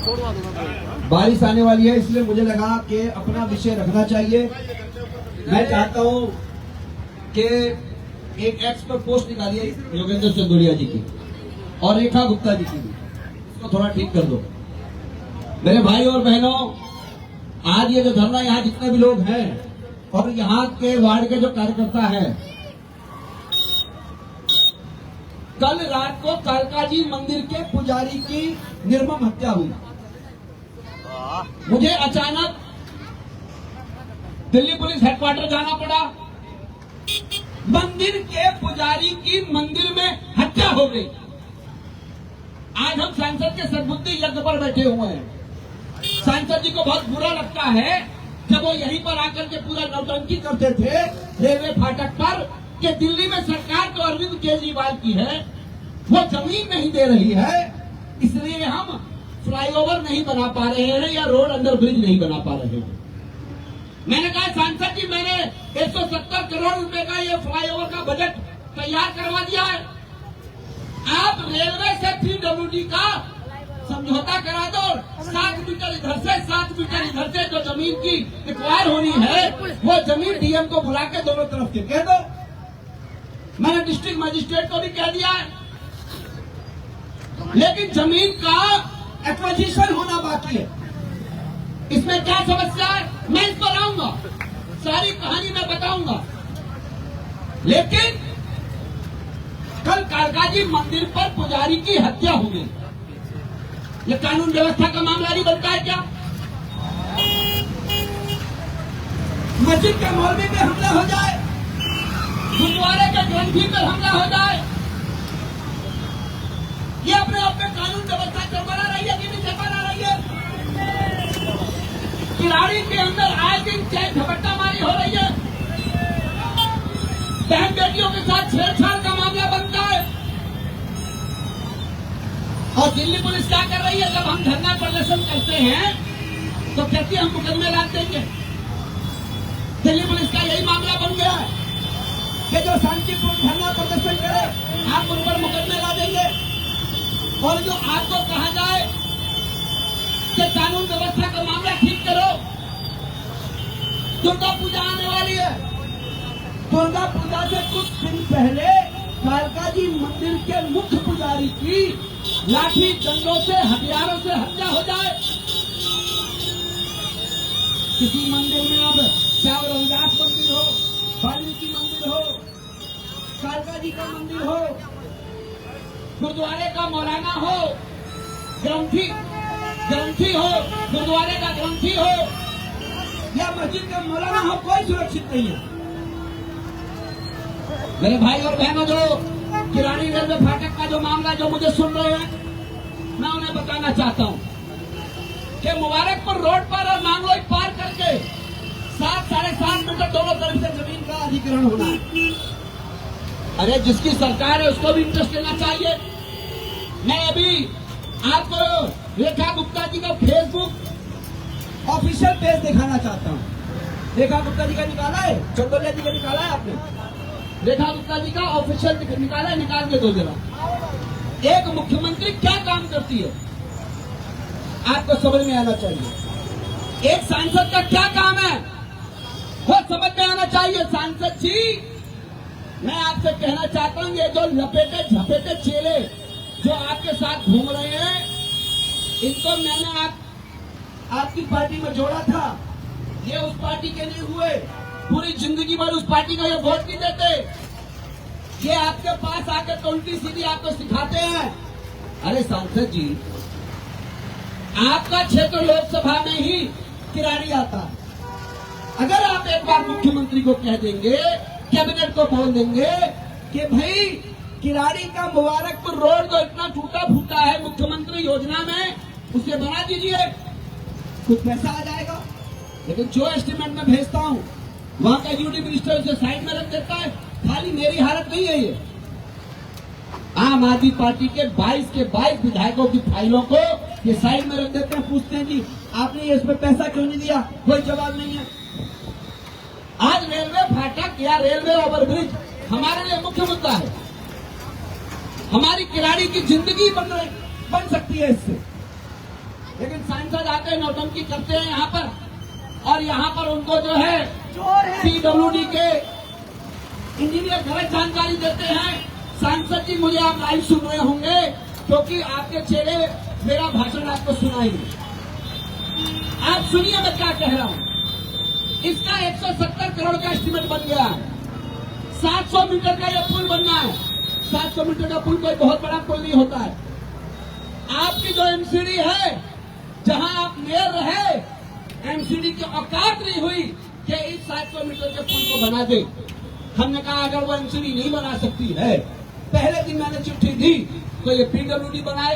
बारिश आने वाली है, इसलिए मुझे लगा कि अपना विषय रखना चाहिए। मैं चाहता हूं कि एक एक्स पर पोस्ट निकाली है योगेंद्र चंदोलिया जी की और रेखा गुप्ता जी की भी, इसको थोड़ा ठीक कर दो। मेरे भाई और बहनों, आज ये जो धरना, यहाँ जितने भी लोग हैं और यहाँ के वार्ड के जो कार्यकर्ता हैं, कल रात को कालकाजी मंदिर के पुजारी की निर्मम हत्या हुई। मुझे अचानक दिल्ली पुलिस हेडक्वार्टर जाना पड़ा। मंदिर के पुजारी की मंदिर में हत्या हो गई। आज हम सांसद के सद्बुद्धि यज्ञ पर बैठे हुए हैं। सांसद जी को बहुत बुरा लगता है जब वो यहीं पर आकर के पूरा नौटंकी करते थे रेलवे फाटक पर कि दिल्ली में सरकार तो अरविंद केजरीवाल की है, वो जमीन नहीं दे रही है, इसलिए हम फ्लाईओवर नहीं बना पा रहे हैं या रोड अंडर ब्रिज नहीं बना पा रहे हैं। मैंने कहा सांसद जी, मैंने 170 करोड़ रुपए का ये फ्लाईओवर का बजट तैयार करवा दिया है, आप रेलवे से पीडब्ल्यूडी का समझौता करा दो। 7 मीटर इधर से 7 मीटर इधर से जो जमीन की एक्वायर होनी है वो जमीन डीएम को बुला के दोनों तरफ के कह दो। मैंने डिस्ट्रिक्ट मजिस्ट्रेट को भी कह दिया है, लेकिन जमीन का एक्विजिशन होना बाकी है। इसमें क्या समस्या है मैं इस पर आऊंगा, सारी कहानी मैं बताऊंगा। लेकिन कल कालकाजी मंदिर पर पुजारी की हत्या हो गई, ये कानून व्यवस्था का मामला नहीं बनता है क्या? मस्जिद के मौलवी पे हमला हो जाए, गुरुद्वारे के ग्रंथी पर हमला हो जाए, ये अपने आप में कानून व्यवस्था चरमरा रही है कि नहीं चरमरा रही है? किराड़ी के अंदर आए दिन चैन झपट्टा मारी हो रही है, बहन बेटियों के साथ छेड़छाड़ का मामला बनता है। और दिल्ली पुलिस क्या कर रही है, जब हम धरना प्रदर्शन करते हैं तो कहती है हम मुकदमे लाद देंगे। दिल्ली पुलिस का यही मामला बन गया है कि जो शांतिपूर्ण धरना प्रदर्शन करे आप उन पर मुकदमे ला देंगे, और जो आपको कहा जाए कि कानून व्यवस्था का मामला ठीक करो। दुर्गा पूजा आने वाली है, दुर्गा पूजा से कुछ दिन पहले कालकाजी मंदिर के मुख्य पुजारी की लाठी डंडों से हथियारों से हत्या हो जाए। किसी मंदिर में अब चाहे रविदास मंदिर हो, वाल्मीकि मंदिर हो, कालकाजी का मंदिर हो, गुरुद्वारे का मौलाना हो, ग्रंथी हो, गुरुद्वारे का ग्रंथी हो या मस्जिद का मौलाना हो, कोई सुरक्षित नहीं है। मेरे भाई और बहनों, जो किरानी रेलवे फाटक का जो मामला जो मुझे सुन रहे हैं, मैं उन्हें बताना चाहता हूं कि मुबारकपुर रोड पर और नांगलोई पार करके 7-7.5 मीटर दोनों तरफ से जमीन का अधिग्रहण होना है। अरे जिसकी सरकार है उसको भी इंटरेस्ट लेना चाहिए। मैं अभी आपको रेखा गुप्ता जी का फेसबुक ऑफिशियल पेज दिखाना चाहता हूँ। रेखा गुप्ता जी का निकाला है, चंदोलिया जी का निकाला है आपने? रेखा गुप्ता जी का ऑफिशियल निकाला है, निकाल के दो जरा। एक मुख्यमंत्री क्या काम करती है आपको समझ में आना चाहिए। एक सांसद का क्या काम है वो समझ में आना चाहिए। सांसद जी, मैं आपसे कहना चाहता हूँ, ये जो लपेटे झपेटे चेले जो आपके साथ घूम रहे हैं, इनको मैंने आपकी पार्टी में जोड़ा था, ये उस पार्टी के लिए हुए, पूरी जिंदगी भर उस पार्टी को ये वोट नहीं देते, ये आपके पास आकर तो उल्टी सीधी आपको सिखाते हैं। अरे सांसद जी, आपका क्षेत्र लोकसभा में ही किराड़ी आता है। अगर आप एक बार मुख्यमंत्री को कह देंगे, कैबिनेट को बोल देंगे कि भाई किराड़ी का मुबारकपुर रोड तो इतना टूटा फूटा है, मुख्यमंत्री योजना में उसे बना दीजिए, कुछ पैसा आ जाएगा। लेकिन जो एस्टीमेट में भेजता हूँ वहां का यूडी मिनिस्टर उसे साइड में रख देता है। खाली मेरी हालत नहीं है ये, आम आदमी पार्टी के 22 विधायकों की फाइलों को ये साइड में रख देते हैं। पूछते हैं जी आपने ये इसमें पैसा क्यों नहीं दिया, कोई जवाब नहीं है। आज रेलवे फाटक या रेलवे ओवरब्रिज हमारे लिए मुख्य मुद्दा है। हमारी किराड़ी की जिंदगी बन सकती है इससे। लेकिन सांसद आके नौटंकी करते हैं यहाँ पर, और यहाँ पर उनको जो है पीडब्ल्यूडी के इंजीनियर गलत जानकारी देते हैं। सांसद जी, मुझे आप लाइव सुन रहे होंगे क्योंकि आपके चेहरे मेरा भाषण आपको सुनाएंगे। आप सुनिए मैं क्या कह रहा हूँ। इसका 170 करोड़ का एस्टीमेट बन गया है। 700 मीटर का यह पुल बनना है। 700 मीटर का पुल कोई बहुत बड़ा पुल नहीं होता है। आपकी जो एमसीडी है, जहां आप मेयर रहे, एमसीडी की औकात नहीं हुई कि इस 700 मीटर के पुल को बना दे। हमने कहा अगर वो एमसीडी नहीं बना सकती है, पहले दिन मैंने चिट्ठी दी तो ये पीडब्ल्यूडी बनाए,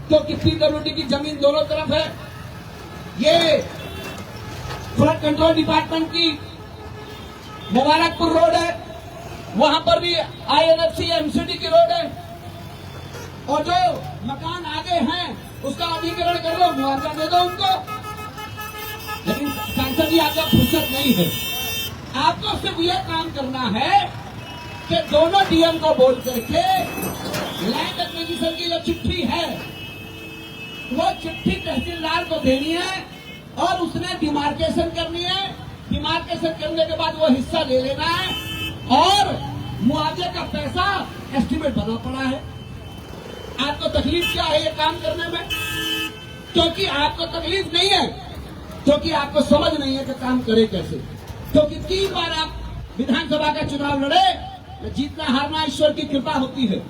क्योंकि पीडब्ल्यूडी की जमीन दोनों तरफ है। ये फ्लड कंट्रोल डिपार्टमेंट की मुबारकपुर रोड है, वहां पर भी आईएनएफसी एमसीडी की रोड है, और जो मकान आगे हैं उसका अधिग्रहण कर लो, मुआवजा दे दो उनको। लेकिन सांसद जी आपका फुर्सत नहीं है। आपको सिर्फ ये काम करना है कि दोनों डीएम को बोल करके लैंड एक्विजिशन की जो चिट्ठी है वो चिट्ठी तहसीलदार को देनी है, और उसने डिमार्केशन करनी है। डिमार्केशन करने के बाद वो हिस्सा ले लेना है, और मुआवजे का पैसा एस्टीमेट बना पड़ा है। आपको तकलीफ क्या है ये काम करने में? क्योंकि आपको तकलीफ नहीं है, क्योंकि आपको समझ नहीं है कि काम करे कैसे। क्योंकि 3 बार आप विधानसभा का चुनाव लड़े, जीतना हारना ईश्वर की कृपा होती है,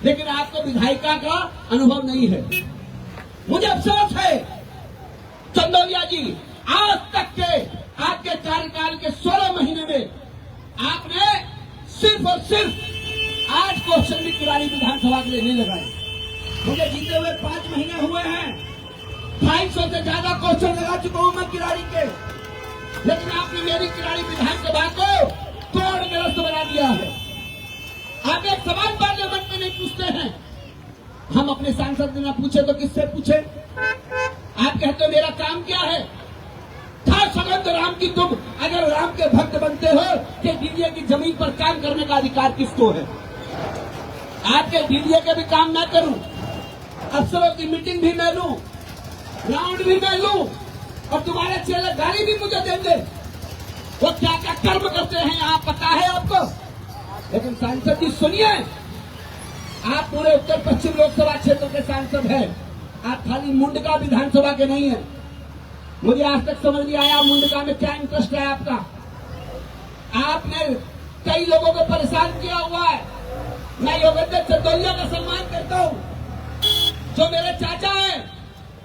लेकिन आपको विधायिका का अनुभव नहीं है। मुझे अफसोस है चंदौलिया जी, आज तक के आपके कार्यकाल के 16 महीने में आपने सिर्फ और सिर्फ 8 क्वेश्चन भी किराड़ी विधानसभा के लिए नहीं लगाए। मुझे जीते हुए 5 महीने हुए हैं, 250 से ज्यादा क्वेश्चन लगा चुका हूं मैं किराड़ी के, लेकिन आपने मेरी किराड़ी विधानसभा को तोड़ निरस्त बना दिया है। आप एक सवाल पार्लियामेंट में नहीं पूछते हैं। हम अपने सांसद से ना पूछे तो किससे पूछे? आप कहते हो मेरा काम क्या है? था सगंध राम की तुम अगर राम के भक्त बनते हो कि डीडीए की जमीन पर काम करने का अधिकार किसको है? आपके डीडीए के भी काम मैं करूं, अफसरों की मीटिंग भी मैं लूं, राउंड भी मैं लूं, और तुम्हारे चेले गाली भी मुझे देंगे। वो क्या क्या कर्म करते हैं यहाँ पता है आपको। लेकिन सांसद जी सुनिए, आप पूरे उत्तर पश्चिम लोकसभा क्षेत्र के सांसद हैं, आप खाली मुंडका विधानसभा के नहीं है। मुझे आज तक समझ नहीं आया मुंडका में क्या इंटरेस्ट है आपका। आपने कई लोगों को परेशान किया हुआ है। मैं योगेंद्र चंदौलिया का सम्मान करता हूं, जो मेरे चाचा हैं,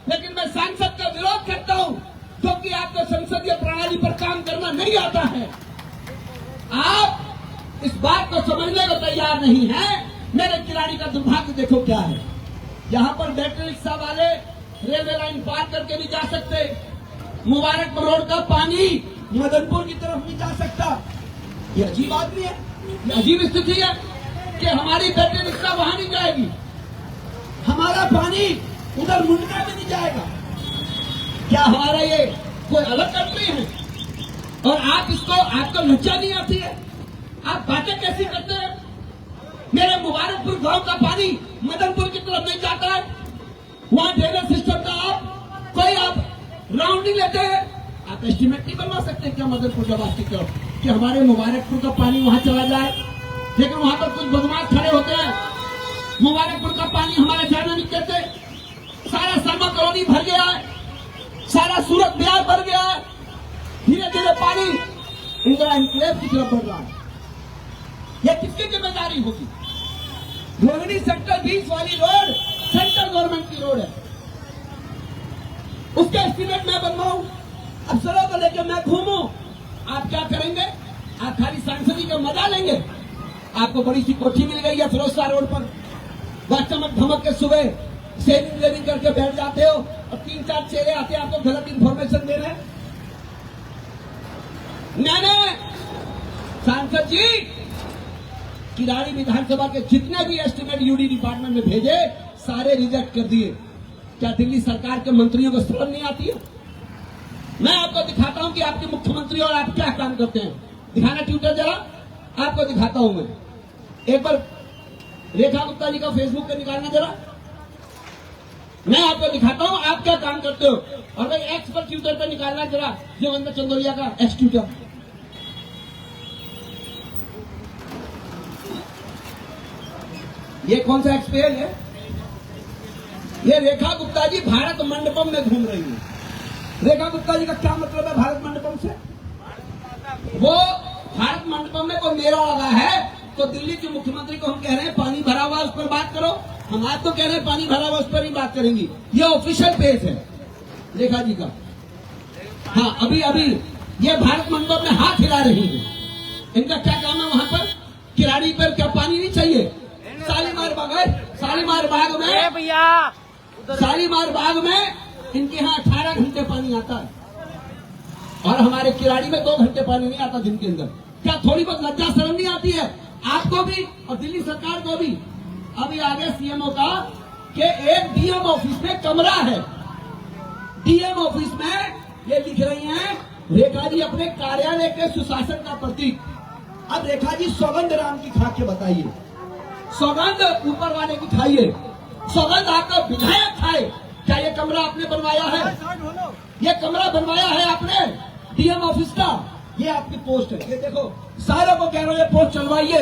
लेकिन मैं सांसद का विरोध करता हूं क्योंकि आपको संसदीय प्रणाली पर काम करना नहीं आता है। आप इस बात को समझने को तैयार नहीं है। मेरे किराड़ी का दुर्भाग्य देखो क्या है। यहाँ पर बैटरी रिक्शा वाले रेलवे लाइन पार करके नहीं जा सकते। मुबारकपुर रोड का पानी मदनपुर की तरफ नहीं जा सकता। ये अजीब आदमी है, ये अजीब स्थिति है कि हमारी बैटरी रिक्शा वहां नहीं जाएगी, हमारा पानी उधर मुंडका में नहीं जाएगा। क्या हमारा ये कोई अलग कंट्री है? और आप आपको लज्जा नहीं आती है? आप बातें कैसी करते हैं? मेरे मुबारकपुर गांव का पानी मदनपुर की तरफ नहीं जाता है, वहां ड्रेनेज सिस्टम का आप राउंड नहीं लेते हैं। आप एस्टीमेट नहीं बनवा सकते क्या मदनपुर जवाब की तरफ कि हमारे मुबारकपुर का पानी वहां चला जाए? लेकिन वहां पर कुछ बदमाश खड़े होते हैं, मुबारकपुर का पानी हमारे जाने नहीं देते। सारा शर्मा कॉलोनी भर गया है, सारा सूरत बिहार भर गया है, धीरे धीरे पानी इंदिरा एनक्लेव की तरफ बढ़ रहा है। यह किसकी जिम्मेदारी होगी? रोहिणी सेक्टर 20 वाली रोड सेंट्रल गवर्नमेंट की रोड है, उसका एस्टीमेट मैं बनवाऊं, अफसरों को लेकर मैं घूमूं। आप क्या करेंगे? आप खाली सांसदी का मजा लेंगे। आपको बड़ी सी कोठी मिल गई है फिरोजशाह रोड पर, वह चमक धमक के सुबह सेविंग वेविंग करके बैठ जाते हो और 3-4 चेहरे आते हैं आपको गलत इंफॉर्मेशन दे रहे हैं। मैंने सांसद जी किराड़ी विधानसभा के जितने भी एस्टीमेट यूडी डिपार्टमेंट में भेजे सारे रिजेक्ट कर दिए। क्या दिल्ली सरकार के मंत्रियों को शर्म नहीं आती है? मैं आपको दिखाता हूं कि आपके मुख्यमंत्री और आप क्या काम करते हैं। दिखाना ट्विटर जरा, आपको दिखाता हूं मैं। एक बार रेखा गुप्ता जी का फेसबुक पे निकालना जरा, मैं आपको दिखाता हूं आप क्या काम करते हो। और भाई एक्स पर ट्विटर पे निकालना जरा देवेंद्र चंदोलिया का एक्स ट्विटर। ये कौन सा एक्स पेज है? ये रेखा गुप्ता जी भारत मंडपम में घूम रही है। रेखा गुप्ता जी का क्या मतलब है भारत मंडपम से? वो भारत मंडपम में कोई मेला लगा है तो दिल्ली के मुख्यमंत्री को हम कह रहे हैं पानी भरा हुआ उस पर बात करो। हम आज तो कह रहे हैं पानी भरा हुआ उस पर ही बात करेंगी। ये ऑफिशियल पेज है रेखा जी का। हाँ, अभी अभी ये भारत मंडपम में हाथ हिला रही है। इनका क्या काम है वहां पर? किराड़ी पर क्या पानी नहीं चाहिए? शालीमार बाग में भैया, शालीमार बाग में इनके यहाँ 18 घंटे पानी आता है और हमारे किराड़ी में 2 घंटे पानी नहीं आता दिन के अंदर। क्या थोड़ी बहुत लज्जा शर्म नहीं आती है आपको भी और दिल्ली सरकार को भी? अभी आगे सीएमओ का कि एक डीएम ऑफिस में कमरा है। डीएम ऑफिस में ये लिख रही हैं रेखा जी अपने कार्यालय के सुशासन का प्रतीक। अब रेखा जी सौगंध राम की खा के बताइए, सौगंध ऊपर वाले की खाइए, सौगंध आपका विधायक खाए। क्या ये कमरा आपने बनवाया है? ये कमरा बनवाया है आपने डीएम ऑफिस का? ये आपकी पोस्ट है। ये देखो सारों को कह रहे हो ये पोस्ट चलवाइए।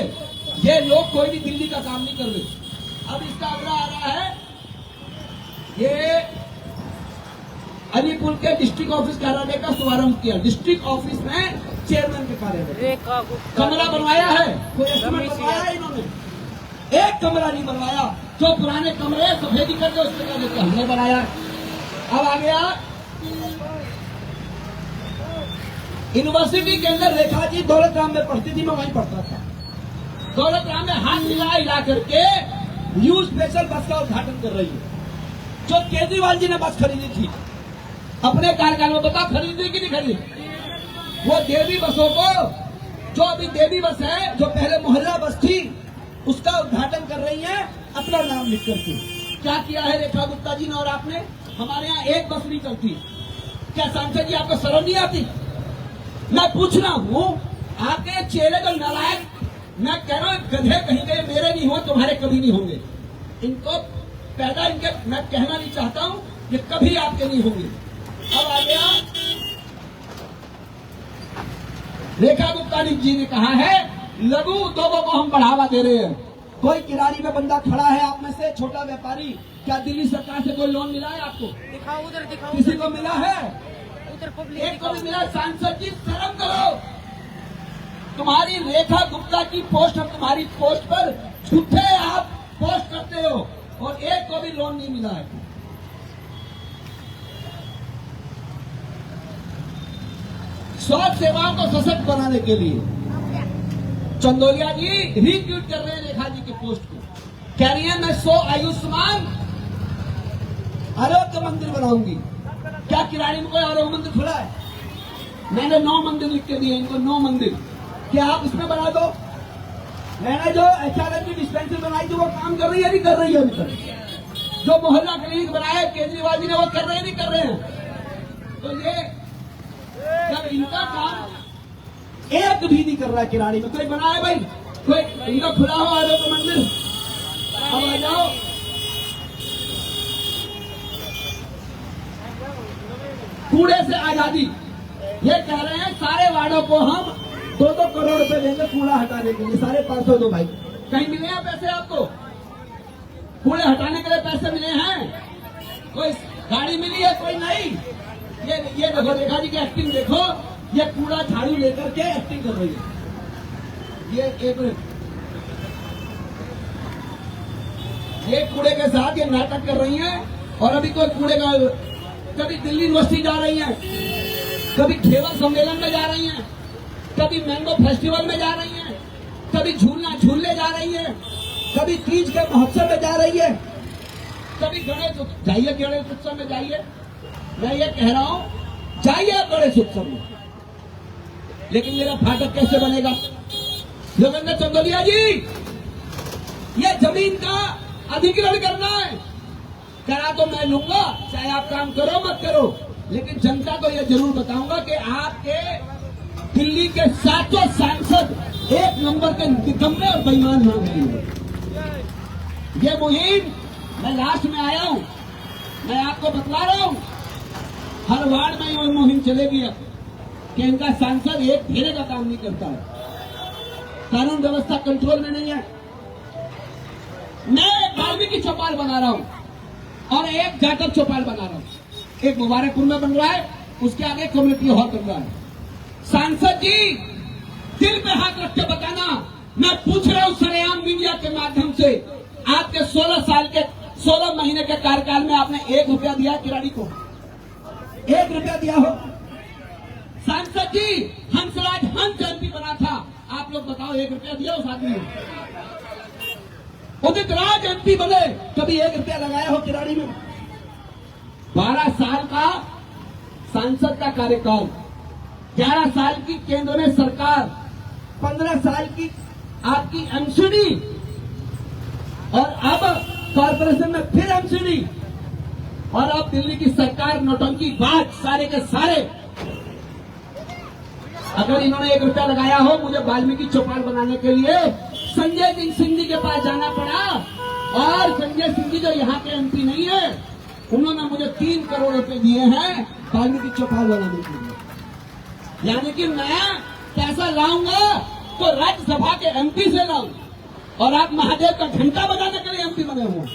ये लोग कोई भी दिल्ली का काम नहीं कर रहे। अब इसका अगला आ रहा है ये अलीपुर के डिस्ट्रिक्ट ऑफिस कार्यालय का शुभारंभ किया। डिस्ट्रिक्ट ऑफिस में चेयरमैन के कार्यालय कमरा बनवाया है। कोई एस्टीमेट बनवाया है इन्होंने? एक कमरा नहीं बनवाया। जो पुराने कमरे सफेदी करके उस पर देते हमने बनाया। अब आ गया यूनिवर्सिटी के अंदर रेखा जी दौलत राम में पढ़ती थी, मैं वहीं पढ़ता था। दौलत राम में हाथ मिला करके न्यू स्पेशल बस का उद्घाटन कर रही है जो केजरीवाल जी ने बस खरीदी थी अपने कार्यकाल में। बता खरीदी कि नहीं खरीदी? वो देवी बसों को, जो अभी देवी बस है जो पहले मोहल्ला बस थी, उसका उद्घाटन कर रही है अपना नाम लिख करके। क्या किया है रेखा गुप्ता जी ने और आपने? हमारे यहाँ एक बस नहीं चलती। क्या सांसद जी आपको शर्म नहीं आती? मैं पूछ रहा हूँ आपके चेहरे जो नालायक, मैं कह रहा हूँ गधे कहीं गए मेरे नहीं हो, तुम्हारे कभी नहीं होंगे। इनको पैदा इनके मैं कहना नहीं चाहता हूँ, ये कभी आपके नहीं होंगे। अब आ गया रेखा गुप्ता जी ने कहा है लघु उद्योगों को हम बढ़ावा दे रहे हैं। कोई किराड़ी में बंदा खड़ा है आप में से, छोटा व्यापारी, क्या दिल्ली सरकार से कोई लोन मिला है आपको? दिखाओ उधर, दिखाओ। किसी को मिला है? उधर एक को भी मिला? सांसद जी शर्म करो। तुम्हारी रेखा गुप्ता की पोस्ट और तुम्हारी पोस्ट पर झूठे आप पोस्ट करते हो और एक को भी लोन नहीं मिला है। स्वास्थ्य सेवाओं को सशक्त बनाने के लिए चंदोलिया जी रीट्वीट कर रहे हैं रेखा जी के पोस्ट को। कह रही है मैं 100 आयुष्मान आरोग्य मंदिर बनाऊंगी। क्या किराड़ी में कोई आरोग्य मंदिर खुला है? मैंने 9 मंदिर लिख के दिए इनको, 9 मंदिर। क्या आप इसमें बना दो? मैंने जो एचआरएम की डिस्पेंसरी बनाई थी वो काम कर रही है नहीं कर रही है अभी तक? जो मोहल्ला क्लिनिक बनाया केजरीवाल जी ने वो कर रहे हैं नहीं कर रहे हैं? तो ये जब इनका काम एक भी नहीं कर रहा है किराड़ी में, कोई बनाए भाई? कोई इनका खुला हुआ आरोग्य मंदिर? अब आ जाओ कूड़े से आजादी। ये कह रहे हैं सारे वार्डों को हम 2-2 करोड़ रुपए देंगे कूड़ा हटाने के लिए। सारे 500 दो भाई। कहीं मिले हैं पैसे आपको? कूड़े हटाने के लिए पैसे मिले हैं? कोई गाड़ी मिली है? कोई नहीं। ये देखो रेखा जी की एक्टिंग देखो। ये कूड़ा झाड़ू लेकर के एक्टिंग कर रही है। ये एक मिनट, ये कूड़े के साथ ये नाटक कर रही हैं। और अभी कोई कूड़े का, कभी दिल्ली यूनिवर्सिटी जा रही हैं, कभी घेवर सम्मेलन में जा रही हैं, कभी मैंगो फेस्टिवल में जा रही हैं, कभी झूलने जा रही है, कभी तीज के महोत्सव में जा रही है, कभी गणेश जाइए, गणेश उत्सव में जाइए। मैं ये कह रहा हूं जाइए गणेश उत्सव में, लेकिन मेरा फाटक कैसे बनेगा? देवेंद्र चंदोलिया जी, ये जमीन का अधिग्रहण करना है, करा तो मैं लूंगा, चाहे आप काम करो मत करो, लेकिन जनता को यह जरूर बताऊंगा कि आपके दिल्ली के 7 सांसद 1 नंबर के निकम्मे और बेईमान लोग हैं। ये मुहिम मैं लास्ट में आया हूं, मैं आपको बतला रहा हूं हर वार्ड में ये मुहिम चलेगी अब कि इनका सांसद एक घेरे का काम नहीं करता है, कानून व्यवस्था कंट्रोल में नहीं है। मैं एक वाल्मीकि चौपाल बना रहा हूं और एक जाटव चौपाल बना रहा हूं। एक मुबारकपुर में बन रहा है, उसके आगे कम्युनिटी हॉल बन रहा है। सांसद जी दिल पे हाथ रख के बताना, मैं पूछ रहा हूं सरेआम मीडिया के माध्यम से, आपके 16 महीने के कार्यकाल में आपने 1 रुपया दिया किराड़ी को? 1 रुपया दिया हो? सांसद जी हंसराज हंस एमपी बना था, आप लोग बताओ 1 रुपया दिया उस आदमी ने? उदित राज एमपी बने, कभी 1 रुपया लगाया हो किराड़ी में? 12 साल का सांसद का कार्यकाल, 11 साल की केंद्र में सरकार, 15 साल की आपकी एमसीडी और अब कॉर्पोरेशन में फिर एमसीडी और अब दिल्ली की सरकार नौटंकी बात सारे के सारे। अगर इन्होंने 1 रुपया लगाया हो, मुझे वाल्मीकि चौपाल बनाने के लिए संजय सिंह जी के पास जाना पड़ा और संजय सिंह जी जो यहाँ के एमपी नहीं है, उन्होंने मुझे 3 करोड़ रुपए दिए हैं वाल्मीकि चौपाल बनाने के लिए। यानी कि मैं पैसा लाऊंगा तो राज्यसभा के एमपी से लाऊं और आप महादेव का घंटा बजाने के लिए एमपी बने हुए।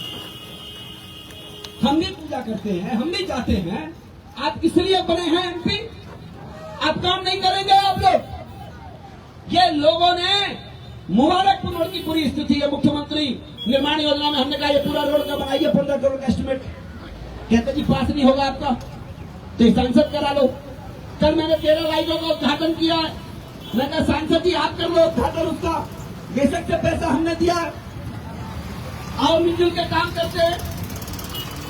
हम भी पूजा करते हैं, हम भी जाते हैं, आप किस लिए बने हैं एमपी? आप काम नहीं करेंगे आप लोग। ये लोगों ने मुबारकपुर रोड की पूरी स्थिति है, मुख्यमंत्री निर्माण योजना में हमने कहा ये पूरा रोड का बनाइए, 15 करोड़ का एस्टिमेट, कहते जी पास नहीं होगा आपका तो सांसद करा लो। कल मैंने 13 लाइटों का उद्घाटन किया है, मैं कहा सांसद जी आप कर लो उद्घाटन उसका, बेशक से पैसा हमने दिया, आओ मिलजुल के काम करते हैं,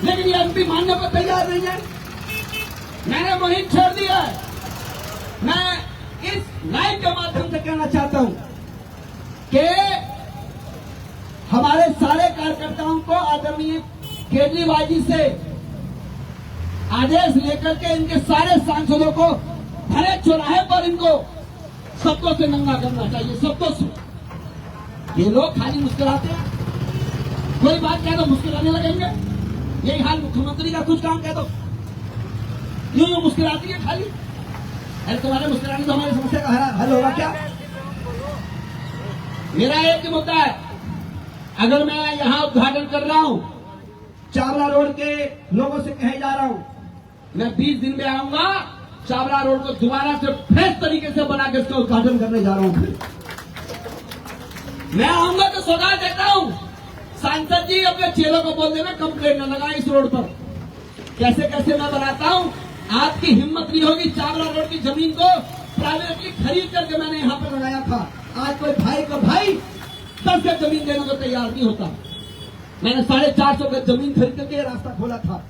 लेकिन ये एमपी मानने को तैयार नहीं है। मैंने मुहिम छोड़ दिया है। मैं इस लाइव के माध्यम से कहना चाहता हूं कि हमारे सारे कार्यकर्ताओं को आदरणीय केजरीवाल जी से आदेश लेकर के इनके सारे सांसदों को भरे चौराहे पर इनको शब्दों से नंगा करना चाहिए, शब्दों से। ये लोग खाली मुस्कुराते हैं, कोई बात कह दो मुस्कुराने लगेंगे। यही हाल मुख्यमंत्री का कुछ काम कह दो, यूं मुस्कुराती है खाली। अरे तुम्हारे मुस्कुराने तो हमारी समस्या का हल होगा क्या? मेरा एक ही मुद्दा है, अगर मैं यहाँ उद्घाटन कर रहा हूँ, चावला रोड के लोगों से कहे जा रहा हूँ, मैं 20 दिन में आऊंगा, चावला रोड को दोबारा से फ्रेश तरीके से बना के इसका उद्घाटन करने जा रहा हूँ। फिर मैं आऊंगा तो सौगात देता हूँ, सांसद जी अपने चेलों को बोल देना कंप्लेंट न लगाए इस रोड पर। कैसे कैसे मैं बनाता हूँ, आपकी हिम्मत नहीं होगी। चावला रोड की जमीन को प्राइवेटली खरीद करके मैंने यहाँ पर लगाया था, आज कोई भाई का भाई 10 गज जमीन देने को तैयार नहीं होता। मैंने 450 गज जमीन खरीद करके रास्ता खोला था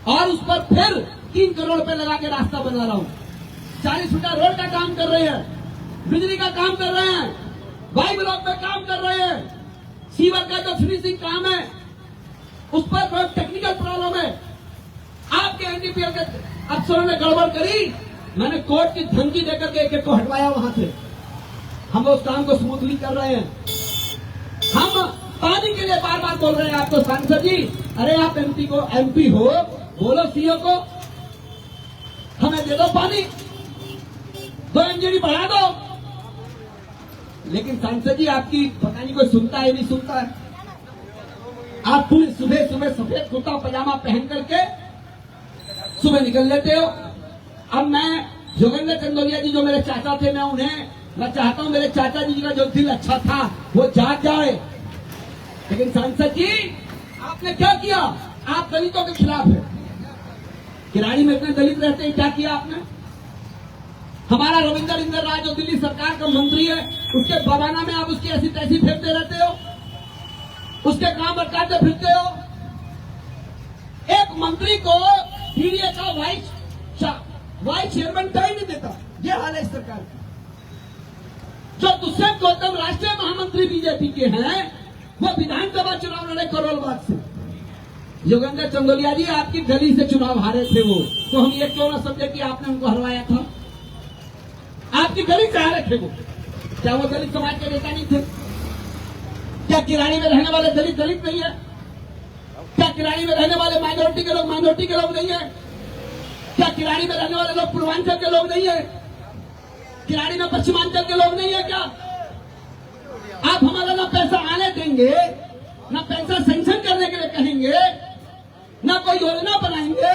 और उस पर फिर 3 करोड़ रुपए लगा के रास्ता बना रहा हूँ। 40 फीटा रोड का काम कर रहे हैं, बिजली का काम कर रहे हैं, वाई ब्लॉक में काम कर रहे हैं, सीवर का जो फिनिशिंग काम है उस पर कोई टेक्निकल प्रॉब्लम है, आपके एनडीपीएल के अफसरों ने गड़बड़ करी, मैंने कोर्ट की धमकी देकर के एक को हटवाया वहां से। हम उस काम को स्मूथली कर रहे हैं। हम पानी के लिए बार बार बोल रहे हैं आपको सांसद जी, अरे आप एमपी हो, बोलो सीओ को हमें दे दो पानी, 2 एमजीडी बढ़ा दो। लेकिन सांसद जी आपकी पता नहीं कोई सुनता है नहीं सुनता है। आप पूरी सुबह सुबह सफेद कुर्ता पजामा पहन करके सुबह निकल लेते हो। अब मैं योगेंद्र चंदोलिया जी जो मेरे चाचा थे, मैं चाहता हूं मेरे चाचा जी का जो दिल अच्छा था वो जाग जाए। लेकिन सांसद जी आपने क्या किया? आप दलितों के खिलाफ है। किराड़ी में इतने दलित रहते हैं, क्या किया आपने? हमारा रविंदर इंदर राज जो दिल्ली सरकार का मंत्री है, उसके बवाना में आप उसकी ऐसी तैसी फेंकते रहते हो, उसके काम अटकाते फिरते हो। एक मंत्री को पीडीए का वाइस चेयरमैन तय नहीं देता, ये हाल है इस सरकार की। जो दुष्यंत गौतम राष्ट्रीय महामंत्री बीजेपी के हैं, वो विधानसभा चुनाव लड़े करोलबाग से। योगेंद्र चंदोलिया जी आपकी गली से चुनाव हारे थे वो, तो हम ये क्यों ना समझे कि आपने उनको हरवाया था? आपकी गली से हारे थे वो, क्या वो दलित समाज के नेता नहीं थे? क्या किराड़ी में रहने वाले दलित दलित नहीं है? क्या किराड़ी में रहने वाले माइनॉरिटी के लोग नहीं है? क्या किराड़ी में रहने वाले लोग पूर्वांचल के लोग नहीं है? किराड़ी में पश्चिमांचल के लोग नहीं है क्या? आप हमारा ना पैसा आने देंगे, ना पैसा सैंक्शन करने के लिए कहेंगे, ना कोई योजना बनाएंगे।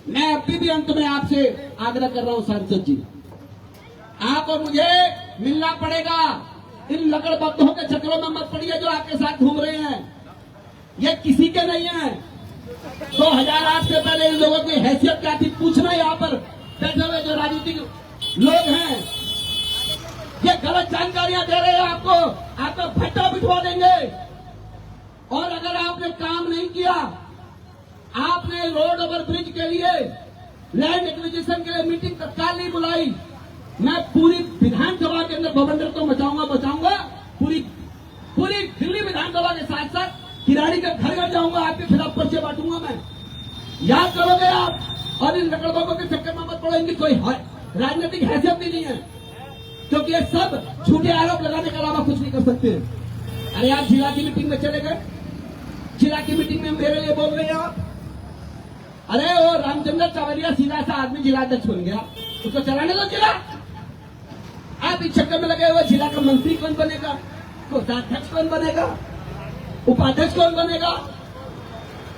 मैं अभी भी अंत में आपसे आग्रह कर रहा हूं सांसद जी, आप और मुझे मिलना पड़ेगा। इन लकड़बग्घों के चक्रों में मत पड़िए जो आपके साथ घूम रहे हैं, ये किसी के नहीं है। 2008 से पहले इन लोगों की हैसियत क्या थी पूछना। यहाँ पर बैठे हुए जो राजनीतिक लोग हैं, ये गलत जानकारियां दे रहे हैं आपको, आपका भट्टा बिठवा देंगे। और अगर आपने काम नहीं किया, आपने रोड ओवर ब्रिज के लिए, लैंड एक्विजिशन के लिए मीटिंग तत्काल नहीं बुलाई, मैं पूरी विधानसभा के अंदर भवंडर तो बचाऊंगा, पूरी दिल्ली विधानसभा के साथ साथ किराड़ी के घर घर जाऊंगा, आपके खिलाफ पर्चे बांटूंगा मैं। याद करोगे आप। और इन लकड़बग्घों के चक्कर में मत पड़ो, इनकी कोई राजनीतिक हैसियत भी नहीं है, क्योंकि ये सब झूठे आरोप लगाने के अलावा कुछ नहीं कर सकते। अरे आप जिला की मीटिंग में चले गए, जिला की मीटिंग में मेरे लिए बोल रहे हैं आप। अरे वो रामचंद्र चावलिया सीधा सा आदमी जिला अध्यक्ष बन गया, उसको चलाने दो जिला। आप इस चक्कर में लगे हुए जिला का मंत्री कौन बनेगा, कोषाध्यक्ष कौन बनेगा, उपाध्यक्ष कौन बनेगा,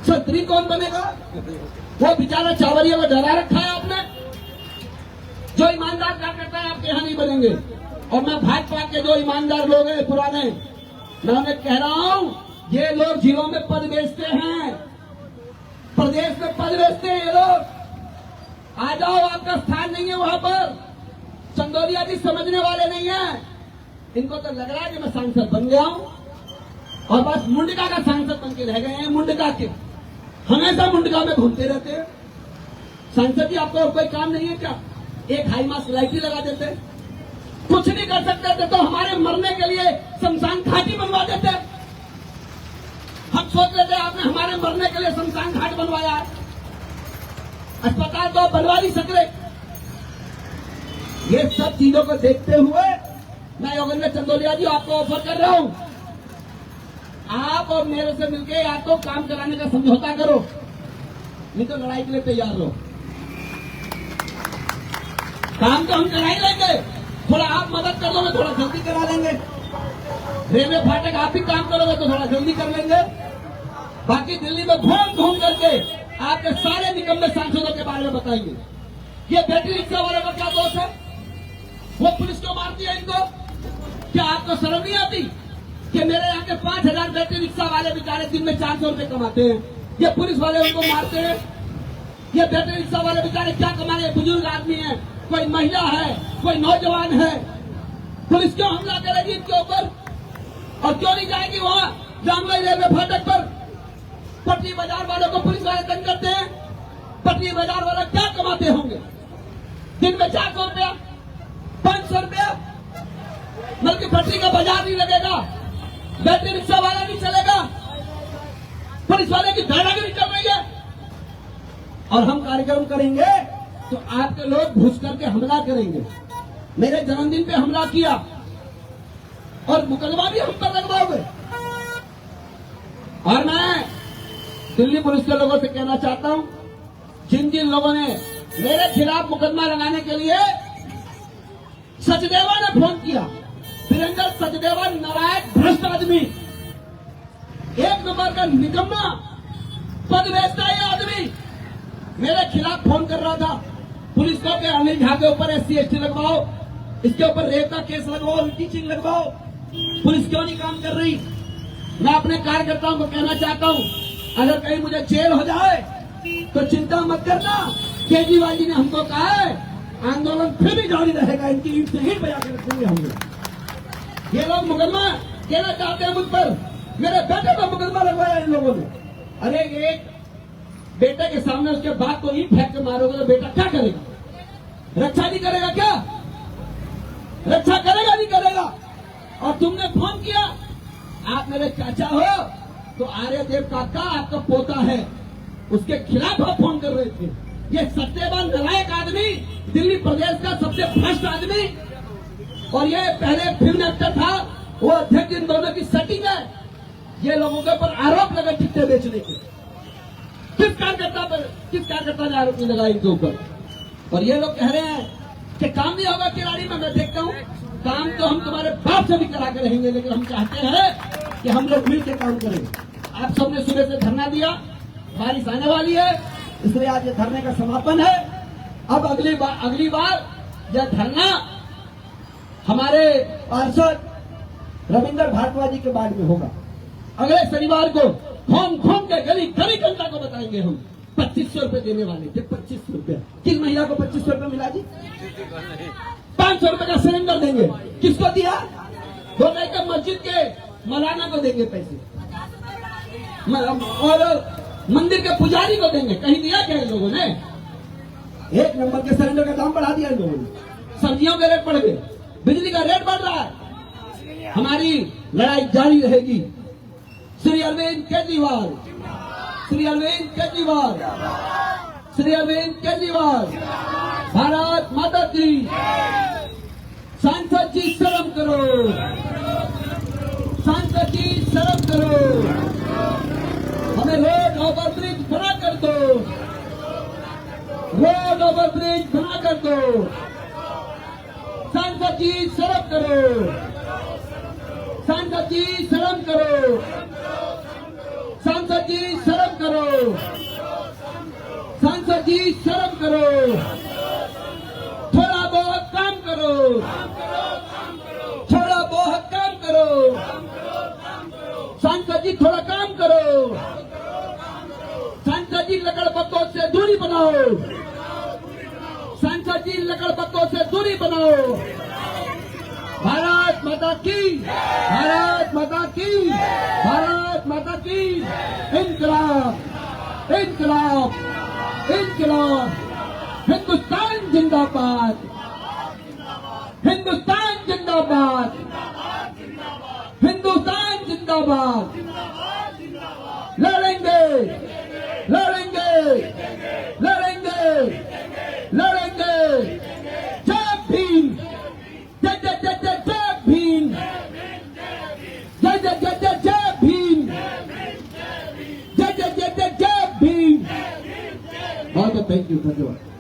छत्री कौन बनेगा। वो बेचारा चावलिया को डरा रखा है आपने। जो ईमानदार काम करता है आपके यहाँ नहीं बनेंगे। और मैं भाजपा के जो ईमानदार लोग हैं पुराने, मैं उन्हें कह रहा हूं, ये लोग जिलों में पद बेचते हैं, प्रदेश में पद बेचते हैं ये लोग। आ जाओ, आपका स्थान नहीं है वहां पर। चंदौलिया जी समझने वाले नहीं है, इनको तो लग रहा है कि मैं सांसद बन गया हूं और बस मुंडका का सांसद बन के रह गए हैं। मुंडका के हमेशा मुंडका में घूमते रहते हैं। सांसद जी आपको और कोई काम नहीं है क्या? एक हाई मास्क लाइट लगा देते, कुछ नहीं कर सकते थे तो हमारे मरने के लिए शमशान घाटी बनवा देते। हम सोच लेते आपने हमारे मरने के लिए शमशान घाट बनवाया है, अस्पताल तो बनवा नहीं सकते। ये सब चीजों को देखते हुए मैं योगेंद्र चंदोलिया जी आपको ऑफर कर रहा हूं, आप और मेरे से मिलकर या तो काम कराने का समझौता करो, नहीं तो लड़ाई के लिए तैयार रहो। काम तो हम करा ही लेंगे, थोड़ा आप मदद कर दोगे थोड़ा जल्दी करा लेंगे। रेलवे फाटक आप ही काम करोगे तो थोड़ा जल्दी कर लेंगे। बाकी दिल्ली में घूम घूम करके आपके सारे निकम्मे सांसदों के बारे में बताएंगे। ये बैटरी रिक्शा वाले का क्या दोष है? वो पुलिस को मारती है इनको। क्या आपको शर्म नहीं आती कि मेरे यहाँ के 5000 बैटरी रिक्शा वाले बेचारे दिन में 400 रुपए कमाते हैं, ये पुलिस वाले उनको मारते हैं। ये बैटरी रिक्शा वाले बेचारे क्या कमा रहे हैं? बुजुर्ग आदमी है, कोई महिला है, कोई नौजवान है, पुलिस क्यों हमला करेगी इनके ऊपर? और क्यों नहीं जाएगी वहां जामगढ़ रेलवे फाटक पर? पटरी बाजार वालों को पुलिस वाले तंग करते हैं। पटरी बाजार वाले क्या कमाते होंगे? दिन में 400 रुपया, 500 रुपया, बल्कि पटरी का बाजार नहीं लगेगा, बैटरी रिक्शा वाला नहीं चलेगा, पुलिस वाले की दादागिरी चल रही है। और हम कार्यक्रम करेंगे तो आपके लोग घुस करके हमला करेंगे। मेरे जन्मदिन पे हमला किया और मुकदमा भी हम पर लगवाओगे। और मैं दिल्ली पुलिस के लोगों से कहना चाहता हूं, जिन जिन लोगों ने मेरे खिलाफ मुकदमा लगाने के लिए सचदेवा ने फोन किया, वीरेंद्र सचदेवा नारायण भ्रष्ट आदमी, एक नंबर का निकम्मा, पद बेचता है आदमी, मेरे खिलाफ फोन कर रहा था। पुलिस को के अनिल झा के ऊपर SC ST लगवाओ, इसके ऊपर रेप का केस लगवाओ, टीचिंग लगवाओ, पुलिस क्यों नहीं काम कर रही? मैं अपने कार्यकर्ताओं को कहना चाहता हूं, अगर कहीं मुझे जेल हो जाए तो चिंता मत करना, केजरीवाल जी ने हमको कहा है आंदोलन फिर भी जारी रहेगा, इनकी ईंट से ईंट बजा के रखेंगे हम लोग। ये लोग मुकदमा कहना चाहते हैं मुझ पर, मेरे बेटे पर मुकदमा लगवाया इन लोगों ने। अरे एक बेटे के सामने उसके बाप को ईंट फेंक के मारोगे तो बेटा क्या करेगा? रक्षा नहीं करेगा क्या? रक्षा करेगा नहीं करेगा? और तुमने फोन किया, आप मेरे चाचा हो तो आर्यदेव काका आपका पोता है, उसके खिलाफ आप फोन कर रहे थे। ये सत्यवान नालायक आदमी, दिल्ली प्रदेश का सबसे भ्रष्ट आदमी, और ये पहले फिल्म एक्टर था, वो अध्यक्ष, इन दोनों की सेटिंग है। ये लोगों के ऊपर आरोप लगे टिकटें बेचने के। किस कार्यकर्ता ने आरोप नहीं लगाया इनके ऊपर। और ये लोग कह रहे हैं कि काम नहीं होगा किराड़ी में। मैं देखता हूँ काम तो हम तुम्हारे बाप से भी करा के रहेंगे, लेकिन हम चाहते हैं कि हम लोग मिलकर काम करें। आप सबने सुबह से धरना दिया, बारिश आने वाली है, इसलिए आज ये धरने का समापन है। अब अगली बार यह धरना हमारे पार्षद रविंद्र भारद्वाज जी के बाद में होगा। अगले शनिवार को घूम के गली जनता को बताएंगे हम 2500 रुपए देने वाले थे। 2500 रुपए किस महिला को 2500 रुपए मिला जी? 500 रुपए का सिलेंडर देंगे। किसको दिया? बोल रहे कि मस्जिद के मौलाना को देंगे पैसे और मंदिर के पुजारी को देंगे। कहीं दिया क्या इन लोगों ने? 1 नंबर के सिलेंडर का दाम बढ़ा दिया इन लोगों ने। सब्जियों के रेट बढ़ गए, बिजली का रेट बढ़ रहा है। हमारी लड़ाई जारी रहेगी। श्री अरविंद केजरीवाल, श्री अरविंद केजरीवाल, श्री अरविंद केजरीवाल, भारत माता की। सांसद जी शर्म करो, सांसद जी शर्म करो। हमें रोड ओवर ब्रिज बना कर दो, रोड ओवर ब्रिज बना कर दो। सांसद जी शर्म करो, सांसद जी शर्म करो, सांसद जी शर्म करो, सांसद जी शर्म करो। थोड़ा बहुत काम करो, थोड़ा बहुत काम करो। सांसद जी थोड़ा काम करो। सांसद जी लकड़बग्घों से दूरी बनाओ, सांसद जी लकड़बग्घों से दूरी बनाओ। भारत माता की, भारत माता की, भारत माता की। इनकलाब, इनकलाब, इनकलाब। हिंदुस्तान जिंदाबाद, हिंदुस्तान जिंदाबाद, हिंदुस्तान जिंदाबाद। लड़ेंगे, लड़ेंगे, लड़ेंगे, लड़ेंगे। जय भीम, जय जय जय जय जय भीम, जय जय जय जय जय भीम, जय जय जय जय जय भीम। बहुत थैंक यू, धन्यवाद।